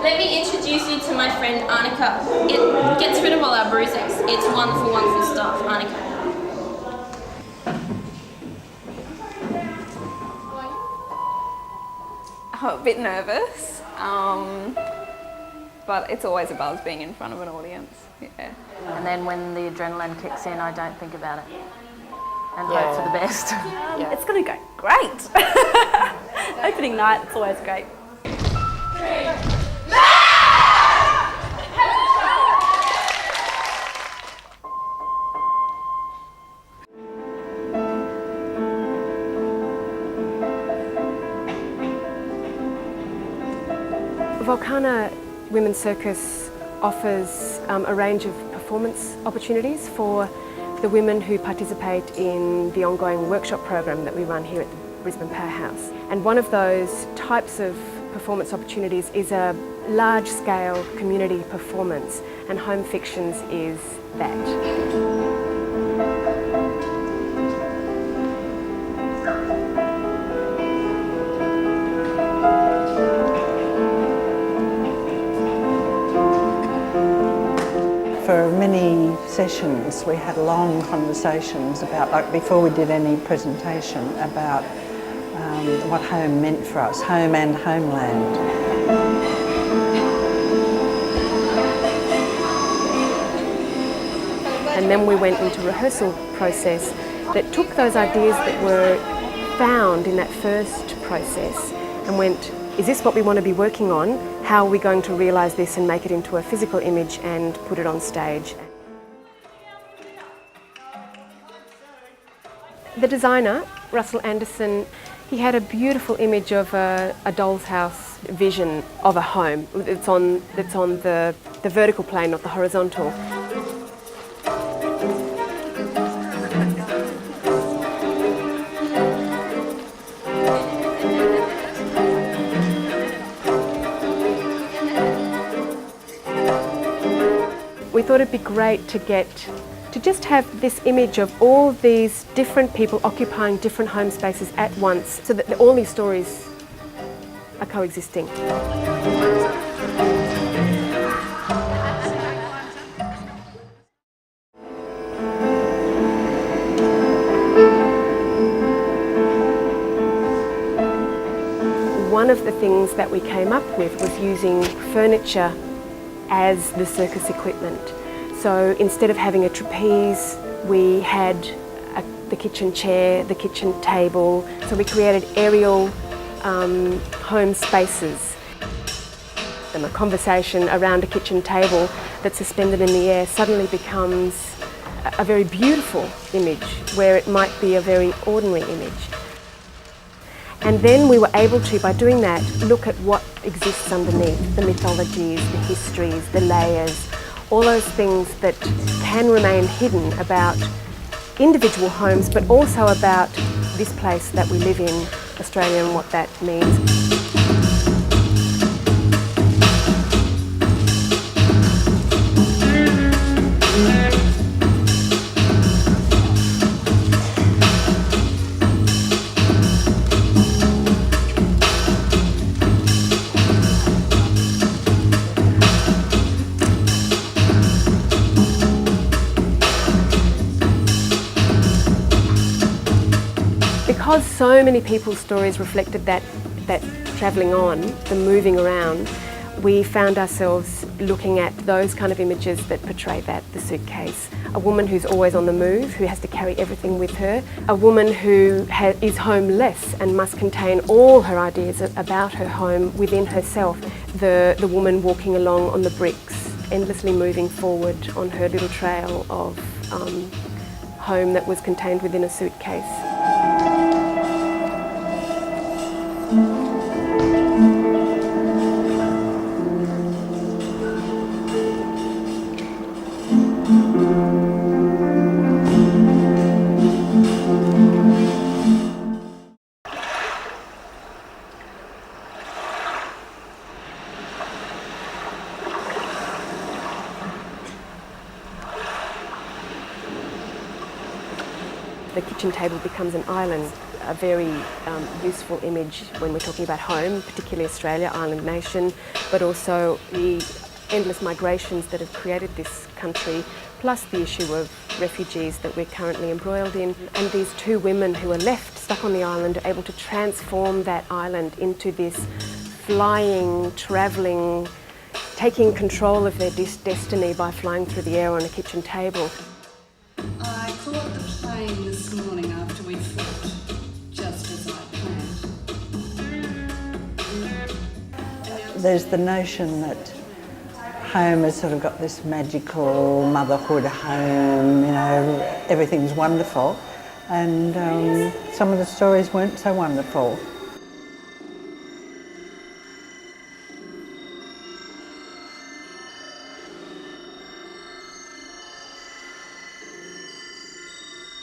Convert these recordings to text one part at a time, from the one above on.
Let me introduce you to my friend Annika. It gets rid of all our bruises. It's wonderful, wonderful stuff, Annika. I'm a bit nervous, but it's always a buzz being in front of an audience. Yeah. And then when the adrenaline kicks in, I don't think about it and hope for the best. It's going to go great. Opening night, it's always great. Vulcana Women's Circus offers a range of performance opportunities for the women who participate in the ongoing workshop program that we run here at the Brisbane Powerhouse. And one of those types of performance opportunities is a large-scale community performance, and Home Fictions is that. For many sessions we had long conversations about, like before we did any presentation, about what home meant for us, home and homeland. And then we went into a rehearsal process that took those ideas that were found in that first process and went, is this what we want to be working on? How are we going to realise this and make it into a physical image and put it on stage? The designer, Russell Anderson, he had a beautiful image of a doll's house vision of a home. It's on the vertical plane, not the horizontal. We thought it'd be great to just have this image of all these different people occupying different home spaces at once, so that all these stories are coexisting. One of the things that we came up with was using furniture as the circus equipment. So instead of having a trapeze, we had the kitchen chair, the kitchen table. So we created aerial home spaces. And a conversation around a kitchen table that's suspended in the air suddenly becomes a very beautiful image, where it might be a very ordinary image. And then we were able to, by doing that, look at what exists underneath, the mythologies, the histories, the layers, all those things that can remain hidden about individual homes, but also about this place that we live in, Australia, and what that means. Because so many people's stories reflected that travelling on, the moving around, we found ourselves looking at those kind of images that portray that, the suitcase. A woman who's always on the move, who has to carry everything with her. A woman who is homeless and must contain all her ideas about her home within herself. The woman walking along on the bricks, endlessly moving forward on her little trail of home that was contained within a suitcase. the kitchen table becomes an island, a very useful image when we're talking about home, particularly Australia, island nation, but also the endless migrations that have created this country, plus the issue of refugees that we're currently embroiled in. And these two women who are left stuck on the island are able to transform that island into this flying, travelling, taking control of their destiny by flying through the air on a kitchen table. I caught the plane this morning after we fought, just as I planned. There's the notion that home has sort of got this magical motherhood home, you know, everything's wonderful, and some of the stories weren't so wonderful.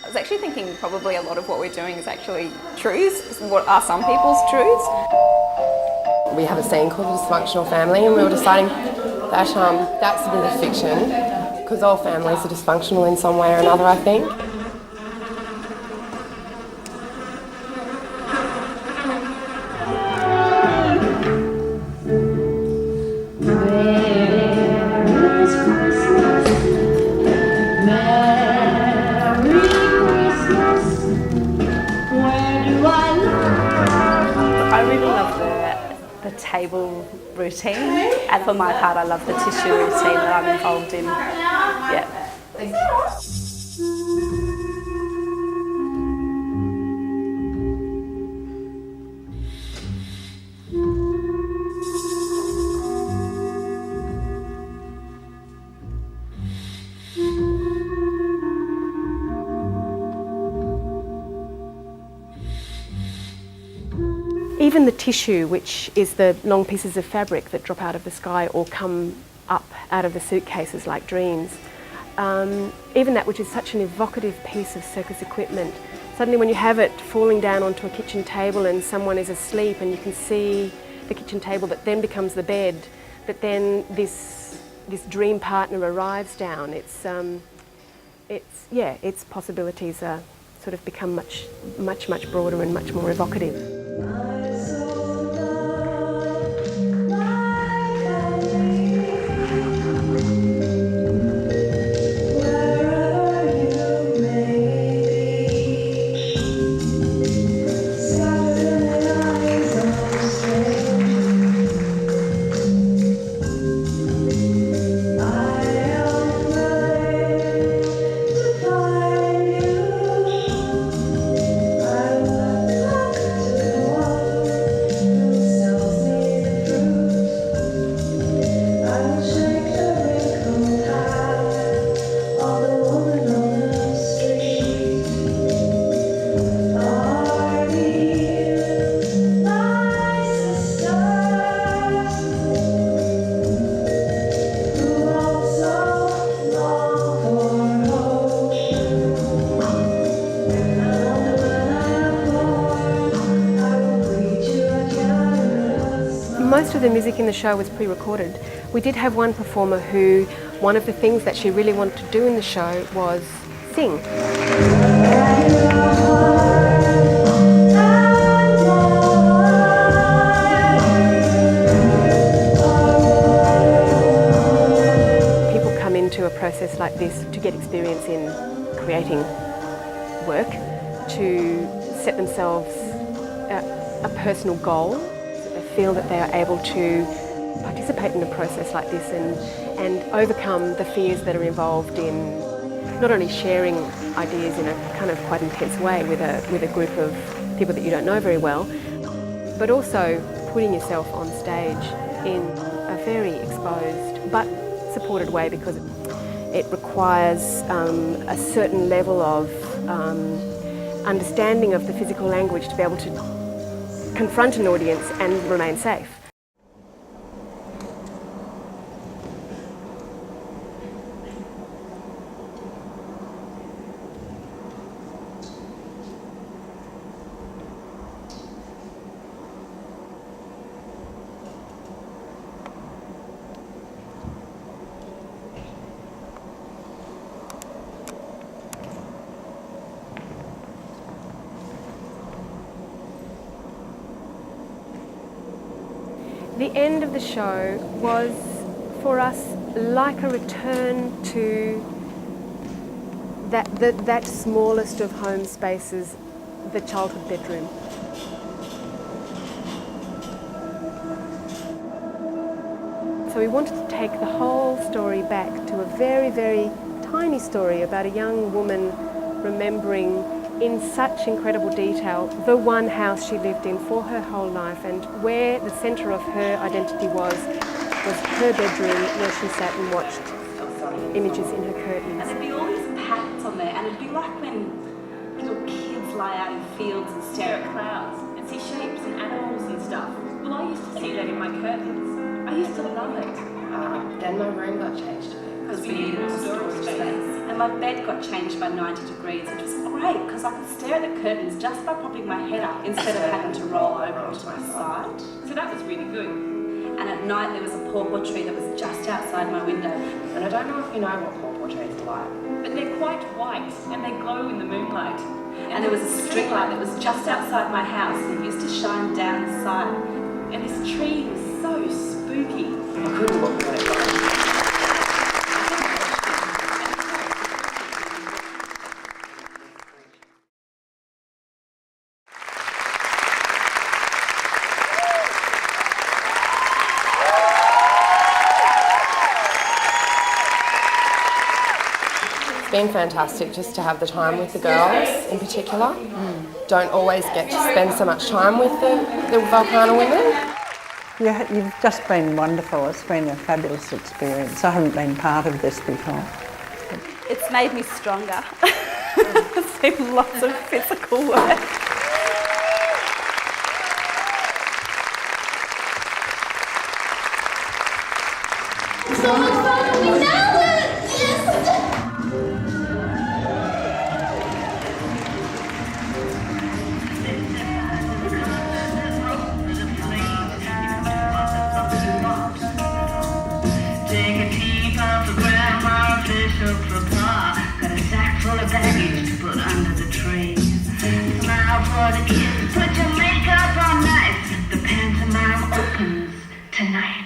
I was actually thinking probably a lot of what we're doing is actually truths. What are some people's truths? We have a scene called The Dysfunctional Family, and we were deciding that that's a bit of fiction, because all families are dysfunctional in some way or another, I think. I really love the table routine, and for my part I love the tissue routine that I'm involved in. Yeah. Even the tissue, which is the long pieces of fabric that drop out of the sky or come up out of the suitcases like dreams, even that, which is such an evocative piece of circus equipment, suddenly when you have it falling down onto a kitchen table and someone is asleep and you can see the kitchen table that then becomes the bed, that then this dream partner arrives down, its possibilities are sort of become much broader and much more evocative. Most of the music in the show was pre-recorded. We did have one performer who, one of the things that she really wanted to do in the show was sing. People come into a process like this to get experience in creating work, to set themselves a personal goal. Feel that they are able to participate in a process like this and overcome the fears that are involved in not only sharing ideas in a kind of quite intense way with a group of people that you don't know very well, but also putting yourself on stage in a very exposed but supported way, because it requires a certain level of understanding of the physical language to be able to confront an audience and remain safe. The end of the show was, for us, like a return to that smallest of home spaces, the childhood bedroom. So we wanted to take the whole story back to a very, very tiny story about a young woman remembering in such incredible detail the one house she lived in for her whole life, and where the centre of her identity was her bedroom, where she sat and watched images in her curtains. And there'd be all these patterns on there, and it'd be like when little kids lie out in fields and stare at clouds and see shapes and animals and stuff. Well, I used to see that in my curtains. I used to love it. Then my room got changed to it. Because we needed more storage space. And my bed got changed by 90 degrees, which was great because I could stare at the curtains just by popping my head up instead of having to roll over onto my side. So that was really good. And at night there was a pawpaw tree that was just outside my window. And I don't know if you know what pawpaw trees are like. But they're quite white and they glow in the moonlight. And there was a street light that was just outside my house and it used to shine down the side. And this tree was so spooky. I couldn't look at it. It's been fantastic just to have the time with the girls in particular. Don't always get to spend so much time with the Vulcana women. Yeah, you've just been wonderful. It's been a fabulous experience. I haven't been part of this before. It's made me stronger. It's been lots of physical work. So much fun! We nailed it! Yes! Take a team off the grandma, fish up for pa. Got a sack full of baggage to put under the tree. Smile for the kids, put your makeup on nice. The pantomime opens tonight.